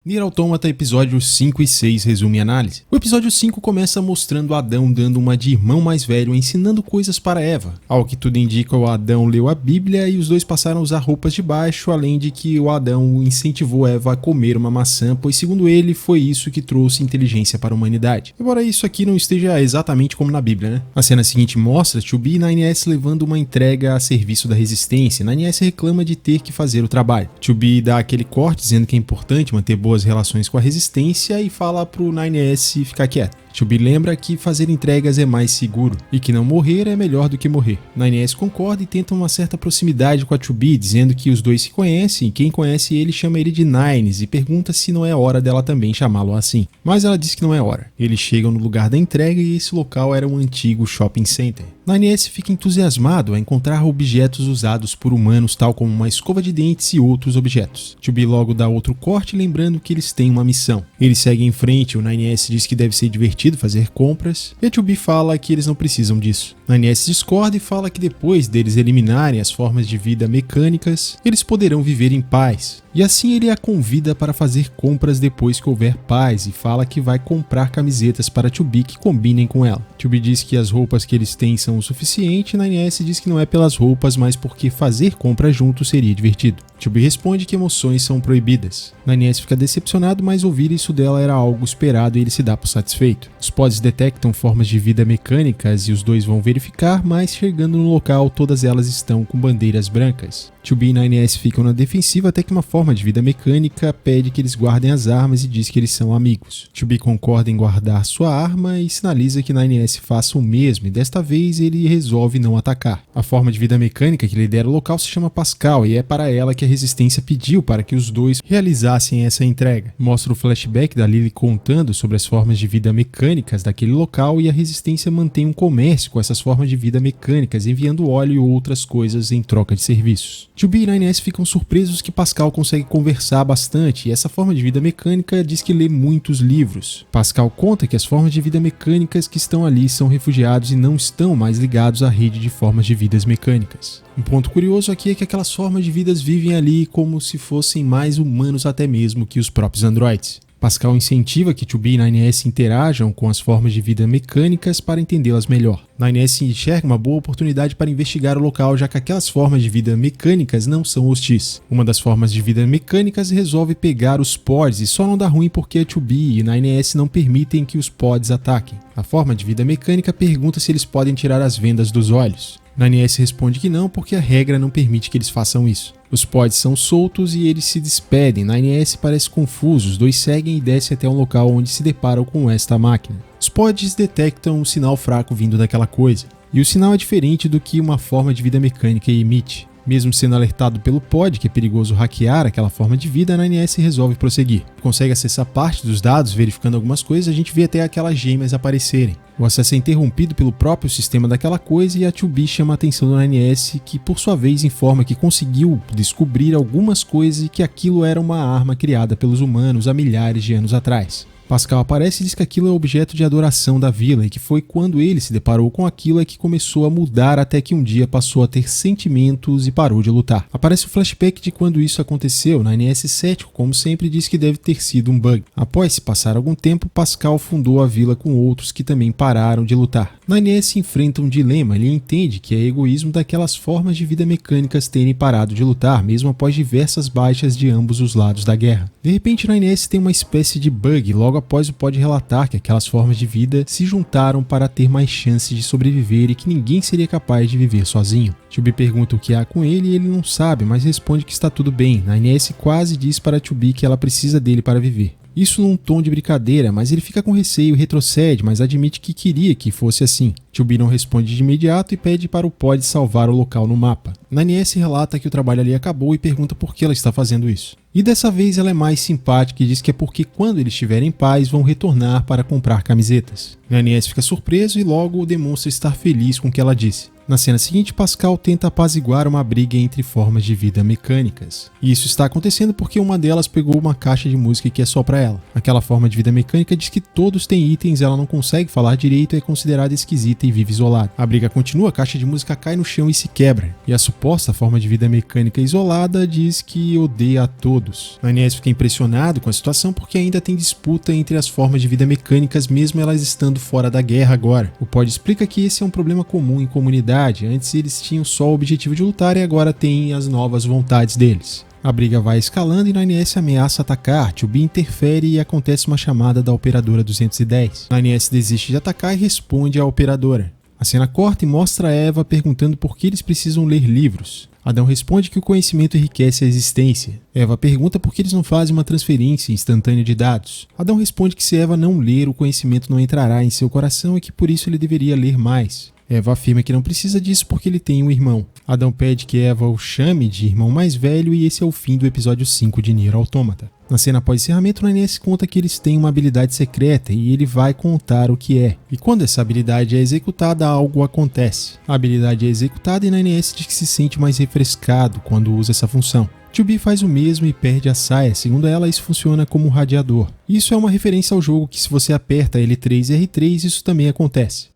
Nier Automata episódios 5 e 6 resume e análise. O episódio 5 começa mostrando Adão dando uma de irmão mais velho ensinando coisas para Eva. Ao que tudo indica, o Adão leu a Bíblia e os dois passaram a usar roupas de baixo, além de que o Adão incentivou Eva a comer uma maçã, pois segundo ele, foi isso que trouxe inteligência para a humanidade. Embora isso aqui não esteja exatamente como na Bíblia, né? A cena seguinte mostra 2B e 9S levando uma entrega a serviço da resistência. 9S reclama de ter que fazer o trabalho. 2B dá aquele corte dizendo que é importante manter boas relações com a resistência e fala pro 9S ficar quieto. 2B lembra que fazer entregas é mais seguro e que não morrer é melhor do que morrer. 9S concorda e tenta uma certa proximidade com a 2B, dizendo que os dois se conhecem e quem conhece ele chama ele de Nines e pergunta se não é hora dela também chamá-lo assim. Mas ela diz que não é hora. Eles chegam no lugar da entrega e esse local era um antigo shopping center. 9S fica entusiasmado a encontrar objetos usados por humanos, tal como uma escova de dentes e outros objetos. 2B logo dá outro corte, lembrando que eles têm uma missão. Eles seguem em frente, o 9S diz que deve ser divertido fazer compras, e a 2B fala que eles não precisam disso. 9S discorda e fala que depois deles eliminarem as formas de vida mecânicas, eles poderão viver em paz. E assim ele a convida para fazer compras depois que houver paz e fala que vai comprar camisetas para 2B que combinem com ela. 2B diz que as roupas que eles têm são o suficiente e 9S diz que não é pelas roupas, mas porque fazer compras juntos seria divertido. 2B responde que emoções são proibidas. 9S fica decepcionado, mas ouvir isso dela era algo esperado e ele se dá por satisfeito. Os pods detectam formas de vida mecânicas e os dois vão verificar, mas chegando no local todas elas estão com bandeiras brancas. 2B e 9S ficam na defensiva até que uma forma de vida mecânica pede que eles guardem as armas e diz que eles são amigos. 2B concorda em guardar sua arma e sinaliza que 9S faça o mesmo e desta vez ele resolve não atacar. A forma de vida mecânica que lidera o local se chama Pascal e é para ela que a resistência pediu para que os dois realizassem essa entrega. Mostra o flashback da Lily contando sobre as formas de vida mecânicas daquele local e a resistência mantém um comércio com essas formas de vida mecânicas, enviando óleo e outras coisas em troca de serviços. 2B e 9S ficam surpresos que Pascal consegue conversar bastante e essa forma de vida mecânica diz que lê muitos livros. Pascal conta que as formas de vida mecânicas que estão ali são refugiados e não estão mais ligados à rede de formas de vidas mecânicas. Um ponto curioso aqui é que aquelas formas de vidas vivem ali como se fossem mais humanos até mesmo que os próprios androides. Pascal incentiva que 2B e 9S interajam com as formas de vida mecânicas para entendê-las melhor. 9S enxerga uma boa oportunidade para investigar o local, já que aquelas formas de vida mecânicas não são hostis. Uma das formas de vida mecânicas resolve pegar os pods e só não dá ruim porque a 2B e 9S não permitem que os pods ataquem. A forma de vida mecânica pergunta se eles podem tirar as vendas dos olhos. 9S responde que não, porque a regra não permite que eles façam isso. Os pods são soltos e eles se despedem. 9S parece confuso, os dois seguem e descem até um local onde se deparam com esta máquina. Os pods detectam um sinal fraco vindo daquela coisa, e o sinal é diferente do que uma forma de vida mecânica emite. Mesmo sendo alertado pelo pod que é perigoso hackear aquela forma de vida, a 9S resolve prosseguir. Consegue acessar parte dos dados, verificando algumas coisas, a gente vê até aquelas gêmeas aparecerem. O acesso é interrompido pelo próprio sistema daquela coisa e a 2B chama a atenção do 9S, que por sua vez informa que conseguiu descobrir algumas coisas e que aquilo era uma arma criada pelos humanos há milhares de anos atrás. Pascal aparece e diz que aquilo é objeto de adoração da vila e que foi quando ele se deparou com aquilo é que começou a mudar até que um dia passou a ter sentimentos e parou de lutar. Aparece o flashback de quando isso aconteceu. 9S cético, como sempre, diz que deve ter sido um bug. Após se passar algum tempo, Pascal fundou a vila com outros que também pararam de lutar. 9S enfrenta um dilema, ele entende que é egoísmo daquelas formas de vida mecânicas terem parado de lutar, mesmo após diversas baixas de ambos os lados da guerra. De repente, 9S tem uma espécie de bug logo após o pod relatar que aquelas formas de vida se juntaram para ter mais chances de sobreviver e que ninguém seria capaz de viver sozinho. 2B pergunta o que há com ele e ele não sabe, mas responde que está tudo bem. 9S quase diz para 2B que ela precisa dele para viver. Isso num tom de brincadeira, mas ele fica com receio e retrocede, mas admite que queria que fosse assim. 2B não responde de imediato e pede para o pod salvar o local no mapa. 9S relata que o trabalho ali acabou e pergunta por que ela está fazendo isso. E dessa vez ela é mais simpática e diz que é porque quando eles estiverem em paz vão retornar para comprar camisetas. 9S fica surpreso e logo demonstra estar feliz com o que ela disse. Na cena seguinte, Pascal tenta apaziguar uma briga entre formas de vida mecânicas. E isso está acontecendo porque uma delas pegou uma caixa de música que é só pra ela. Aquela forma de vida mecânica diz que todos têm itens, ela não consegue falar direito e é considerada esquisita e vive isolada. A briga continua, a caixa de música cai no chão e se quebra. E a suposta forma de vida mecânica isolada diz que odeia a todos. A NS fica impressionado com a situação porque ainda tem disputa entre as formas de vida mecânicas mesmo elas estando fora da guerra agora. O Pod explica que esse é um problema comum em comunidade. Antes eles tinham só o objetivo de lutar e agora têm as novas vontades deles. A briga vai escalando e Nine-S ameaça atacar, 2B interfere e acontece uma chamada da operadora 210. Nine-S desiste de atacar e responde à operadora. A cena corta e mostra a Eva perguntando por que eles precisam ler livros. Adão responde que o conhecimento enriquece a existência. Eva pergunta por que eles não fazem uma transferência instantânea de dados. Adão responde que se Eva não ler, o conhecimento não entrará em seu coração e que por isso ele deveria ler mais. Eva afirma que não precisa disso porque ele tem um irmão. Adão pede que Eva o chame de irmão mais velho e esse é o fim do episódio 5 de Nier Automata. Na cena após encerramento, Nine-S conta que eles têm uma habilidade secreta e ele vai contar o que é. E quando essa habilidade é executada, algo acontece. A habilidade é executada e Nine-S diz que se sente mais refrescado quando usa essa função. 2B faz o mesmo e perde a saia, segundo ela isso funciona como um radiador. Isso é uma referência ao jogo que se você aperta L3 e R3 isso também acontece.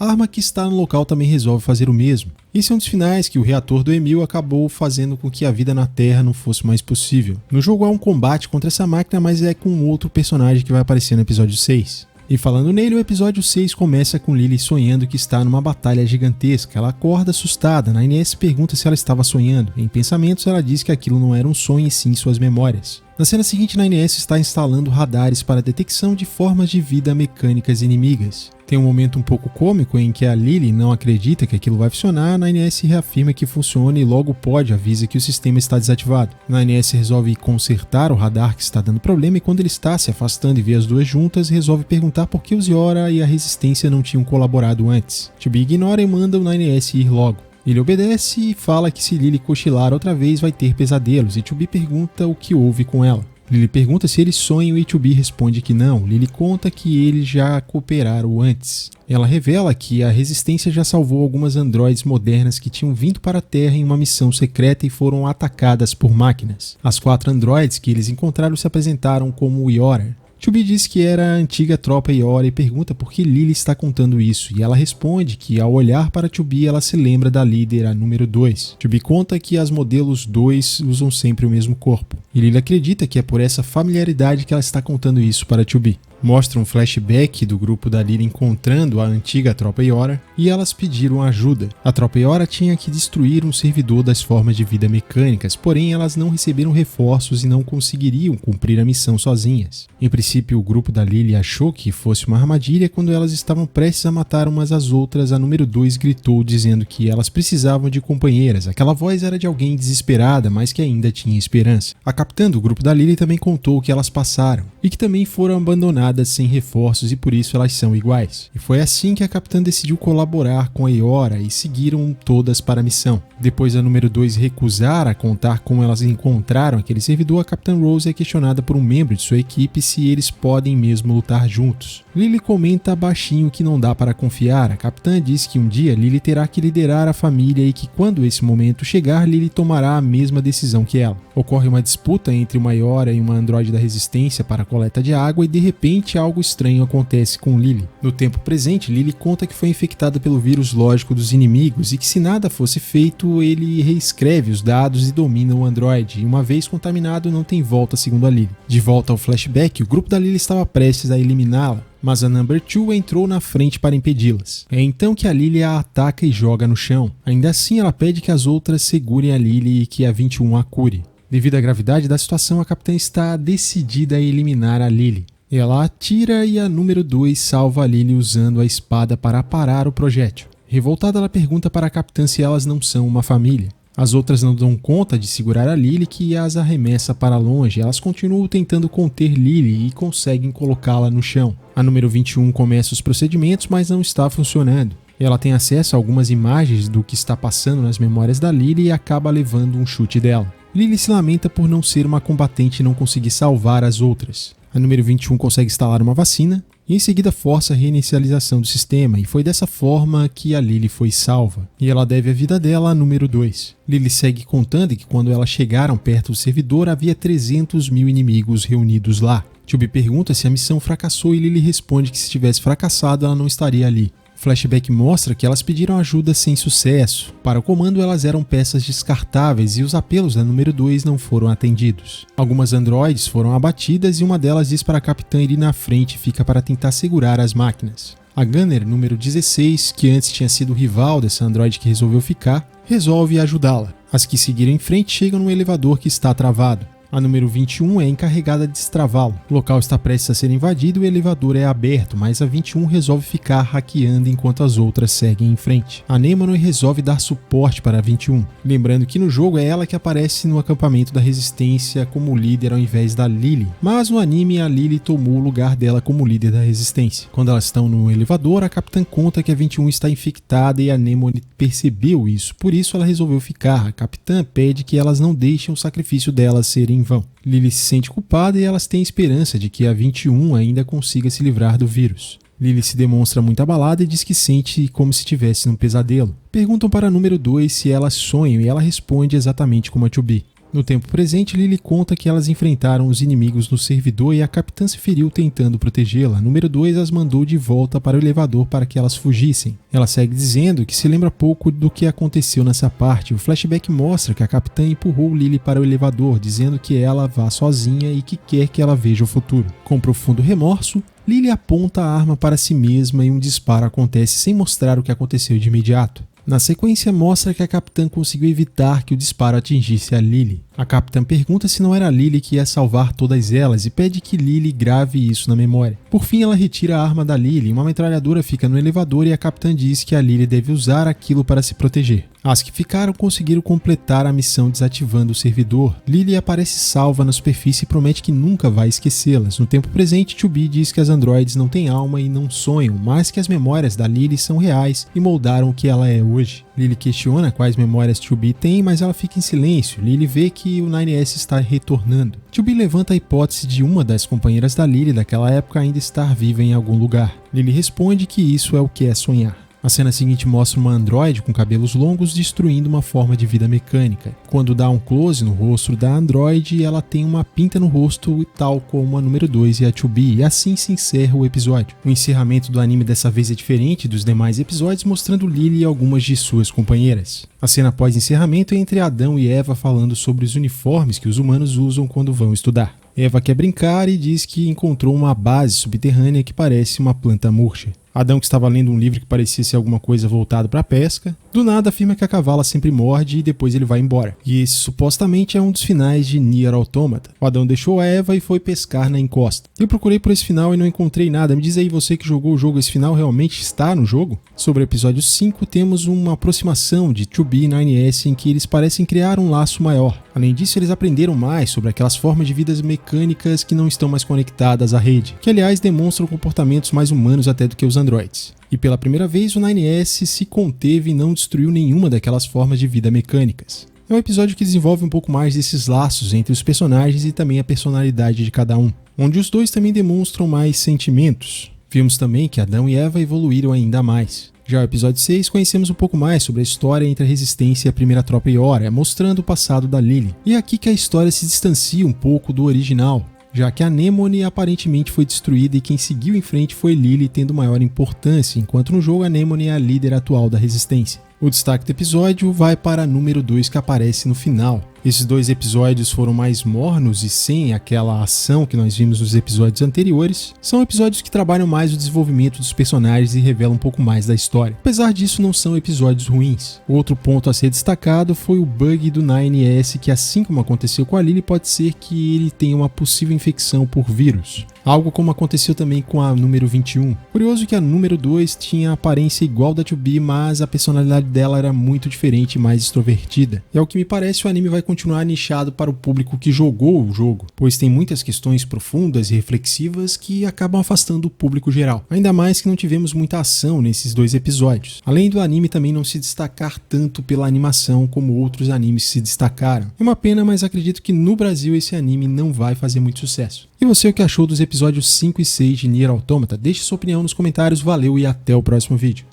A arma que está no local também resolve fazer o mesmo. Esse é um dos finais que o reator do Emil acabou fazendo com que a vida na Terra não fosse mais possível. No jogo há um combate contra essa máquina, mas é com outro personagem que vai aparecer no episódio 6. E falando nele, o episódio 6 começa com Lily sonhando que está numa batalha gigantesca. Ela acorda assustada, Nine-S pergunta se ela estava sonhando. Em pensamentos, ela diz que aquilo não era um sonho e sim suas memórias. Na cena seguinte, Nine-S está instalando radares para detecção de formas de vida mecânicas inimigas. Tem um momento um pouco cômico em que a Lily não acredita que aquilo vai funcionar, a Nine-S reafirma que funciona e logo o Pod avisa que o sistema está desativado. Nine-S resolve consertar o radar que está dando problema e quando ele está se afastando e vê as duas juntas, resolve perguntar por que os Yora e a Resistência não tinham colaborado antes. 2B ignora e manda o Nine-S ir logo. Ele obedece e fala que se Lily cochilar outra vez vai ter pesadelos e 2B pergunta o que houve com ela. Lily pergunta se eles sonham e 2B responde que não. Lily conta que eles já cooperaram antes. Ela revela que a Resistência já salvou algumas androides modernas que tinham vindo para a Terra em uma missão secreta e foram atacadas por máquinas. As 4 androides que eles encontraram se apresentaram como Yora. 2B diz que era a antiga tropa Yora e pergunta por que Lily está contando isso, e ela responde que ao olhar para 2B ela se lembra da líder, a número 2. 2B conta que as modelos 2 usam sempre o mesmo corpo, e Lily acredita que é por essa familiaridade que ela está contando isso para 2B. Mostra um flashback do grupo da Lily encontrando a antiga tropa Yora e elas pediram ajuda. A tropa Yora tinha que destruir um servidor das formas de vida mecânicas, porém elas não receberam reforços e não conseguiriam cumprir a missão sozinhas. Em princípio, o grupo da Lily achou que fosse uma armadilha. Quando elas estavam prestes a matar umas às outras, a número 2 gritou dizendo que elas precisavam de companheiras. Aquela voz era de alguém desesperada, mas que ainda tinha esperança. A capitã do grupo da Lily também contou o que elas passaram e que também foram abandonadas sem reforços e por isso elas são iguais. E foi assim que a capitã decidiu colaborar com a Yora e seguiram todas para a missão. Depois a número 2 recusar a contar como elas encontraram aquele servidor, a capitã Rose é questionada por um membro de sua equipe se eles podem mesmo lutar juntos. Lily comenta baixinho que não dá para confiar. A capitã diz que um dia Lily terá que liderar a família e que quando esse momento chegar, Lily tomará a mesma decisão que ela. Ocorre uma disputa entre uma Yora e uma androide da Resistência para a coleta de água e de repente algo estranho acontece com Lily. No tempo presente, Lily conta que foi infectada pelo vírus lógico dos inimigos e que se nada fosse feito, ele reescreve os dados e domina o androide, e uma vez contaminado não tem volta segundo a Lily. De volta ao flashback, o grupo da Lily estava prestes a eliminá-la, mas a Number 2 entrou na frente para impedi-las. É então que a Lily a ataca e joga no chão. Ainda assim, ela pede que as outras segurem a Lily e que a 21 a cure. Devido à gravidade da situação, a capitã está decidida a eliminar a Lily. Ela atira e a número 2 salva a Lily usando a espada para parar o projétil. Revoltada, ela pergunta para a capitã se elas não são uma família. As outras não dão conta de segurar a Lily, que as arremessa para longe. Elas continuam tentando conter Lily e conseguem colocá-la no chão. A número 21 começa os procedimentos, mas não está funcionando. Ela tem acesso a algumas imagens do que está passando nas memórias da Lily e acaba levando um chute dela. Lily se lamenta por não ser uma combatente e não conseguir salvar as outras. A A número 21 consegue instalar uma vacina e em seguida força a reinicialização do sistema, e foi dessa forma que a Lily foi salva, e ela deve a vida dela à número 2. Lily segue contando que quando elas chegaram perto do servidor havia 300 mil inimigos reunidos lá. Tubby pergunta se a missão fracassou e Lily responde que se tivesse fracassado ela não estaria ali. O flashback mostra que elas pediram ajuda sem sucesso. Para o comando elas eram peças descartáveis e os apelos da número 2 não foram atendidos. Algumas androides foram abatidas e uma delas diz para a capitã ir na frente e fica para tentar segurar as máquinas. A Gunner, número 16, que antes tinha sido rival dessa androide que resolveu ficar, resolve ajudá-la. As que seguiram em frente chegam no elevador que está travado. A número 21 é encarregada de destravá-lo. O local está prestes a ser invadido e o elevador é aberto, mas a 21 resolve ficar hackeando enquanto as outras seguem em frente. A Anemone resolve dar suporte para a 21. Lembrando que no jogo é ela que aparece no acampamento da Resistência como líder ao invés da Lily, mas no anime a Lily tomou o lugar dela como líder da Resistência. Quando elas estão no elevador, a capitã conta que a 21 está infectada e a Anemone percebeu isso, por isso ela resolveu ficar. A capitã pede que elas não deixem o sacrifício delas ser em vão. Lily se sente culpada e elas têm esperança de que a 21 ainda consiga se livrar do vírus. Lily se demonstra muito abalada e diz que sente como se estivesse num pesadelo. Perguntam para a número 2 se elas sonham e ela responde exatamente como a Tubby. No tempo presente, Lily conta que elas enfrentaram os inimigos no servidor e a capitã se feriu tentando protegê-la. A número 2 as mandou de volta para o elevador para que elas fugissem. Ela segue dizendo que se lembra pouco do que aconteceu nessa parte. O flashback mostra que a capitã empurrou Lily para o elevador, dizendo que ela vá sozinha e que quer que ela veja o futuro. Com profundo remorso, Lily aponta a arma para si mesma e um disparo acontece sem mostrar o que aconteceu de imediato. Na sequência, mostra que a capitã conseguiu evitar que o disparo atingisse a Lily. A capitã pergunta se não era a Lily que ia salvar todas elas e pede que Lily grave isso na memória. Por fim, ela retira a arma da Lily, uma metralhadora fica no elevador e a capitã diz que a Lily deve usar aquilo para se proteger. As que ficaram conseguiram completar a missão desativando o servidor. Lily aparece salva na superfície e promete que nunca vai esquecê-las. No tempo presente, Tubby diz que as androides não têm alma e não sonham, mas que as memórias da Lily são reais e moldaram o que ela é hoje. Lily questiona quais memórias Tubby tem, mas ela fica em silêncio. Lily vê que o 9S está retornando. Tubby levanta a hipótese de uma das companheiras da Lily daquela época ainda estar viva em algum lugar. Lily responde que isso é o que é sonhar. A cena seguinte mostra uma androide com cabelos longos destruindo uma forma de vida mecânica. Quando dá um close no rosto da androide, ela tem uma pinta no rosto tal como a número 2 e a Tubby, e assim se encerra o episódio. O encerramento do anime dessa vez é diferente dos demais episódios, mostrando Lily e algumas de suas companheiras. A cena pós-encerramento é entre Adão e Eva falando sobre os uniformes que os humanos usam quando vão estudar. Eva quer brincar e diz que encontrou uma base subterrânea que parece uma planta murcha. Adão, que estava lendo um livro que parecia ser alguma coisa voltado para a pesca, do nada afirma que a cavala sempre morde e depois ele vai embora. E esse supostamente é um dos finais de Nier Automata. O Adão deixou a Eva e foi pescar na encosta. Eu procurei por esse final e não encontrei nada. Me diz aí, você que jogou o jogo, esse final realmente está no jogo? Sobre o episódio 5, temos uma aproximação de Tubby e 9S em que eles parecem criar um laço maior. Além disso, eles aprenderam mais sobre aquelas formas de vidas mecânicas que não estão mais conectadas à rede, que aliás demonstram comportamentos mais humanos até do que os androides. E pela primeira vez o 9S se conteve e não destruiu nenhuma daquelas formas de vida mecânicas. É um episódio que desenvolve um pouco mais desses laços entre os personagens e também a personalidade de cada um, onde os dois também demonstram mais sentimentos. Vimos também que Adão e Eva evoluíram ainda mais. Já no episódio 6, conhecemos um pouco mais sobre a história entre a Resistência e a Primeira Tropa Ioria, mostrando o passado da Lily. E é aqui que a história se distancia um pouco do original, já que a Anemone aparentemente foi destruída e quem seguiu em frente foi Lily, tendo maior importância, enquanto no jogo a Anemone é a líder atual da Resistência. O destaque do episódio vai para a número 2 que aparece no final. Esses dois episódios foram mais mornos e sem aquela ação que nós vimos nos episódios anteriores. São episódios que trabalham mais o desenvolvimento dos personagens e revelam um pouco mais da história. Apesar disso, não são episódios ruins. Outro ponto a ser destacado foi o bug do 9S, que assim como aconteceu com a Lily, pode ser que ele tenha uma possível infecção por vírus. Algo como aconteceu também com a número 21. Curioso que a número 2 tinha a aparência igual da Tubby, mas a personalidade dela era muito diferente e mais extrovertida. E ao que me parece, o anime vai continuar nichado para o público que jogou o jogo, pois tem muitas questões profundas e reflexivas que acabam afastando o público geral. Ainda mais que não tivemos muita ação nesses dois episódios. Além do anime também não se destacar tanto pela animação como outros animes se destacaram. É uma pena, mas acredito que no Brasil esse anime não vai fazer muito sucesso. E você, o que achou dos episódios 5 e 6 de Nier Automata? Deixe sua opinião nos comentários, valeu e até o próximo vídeo.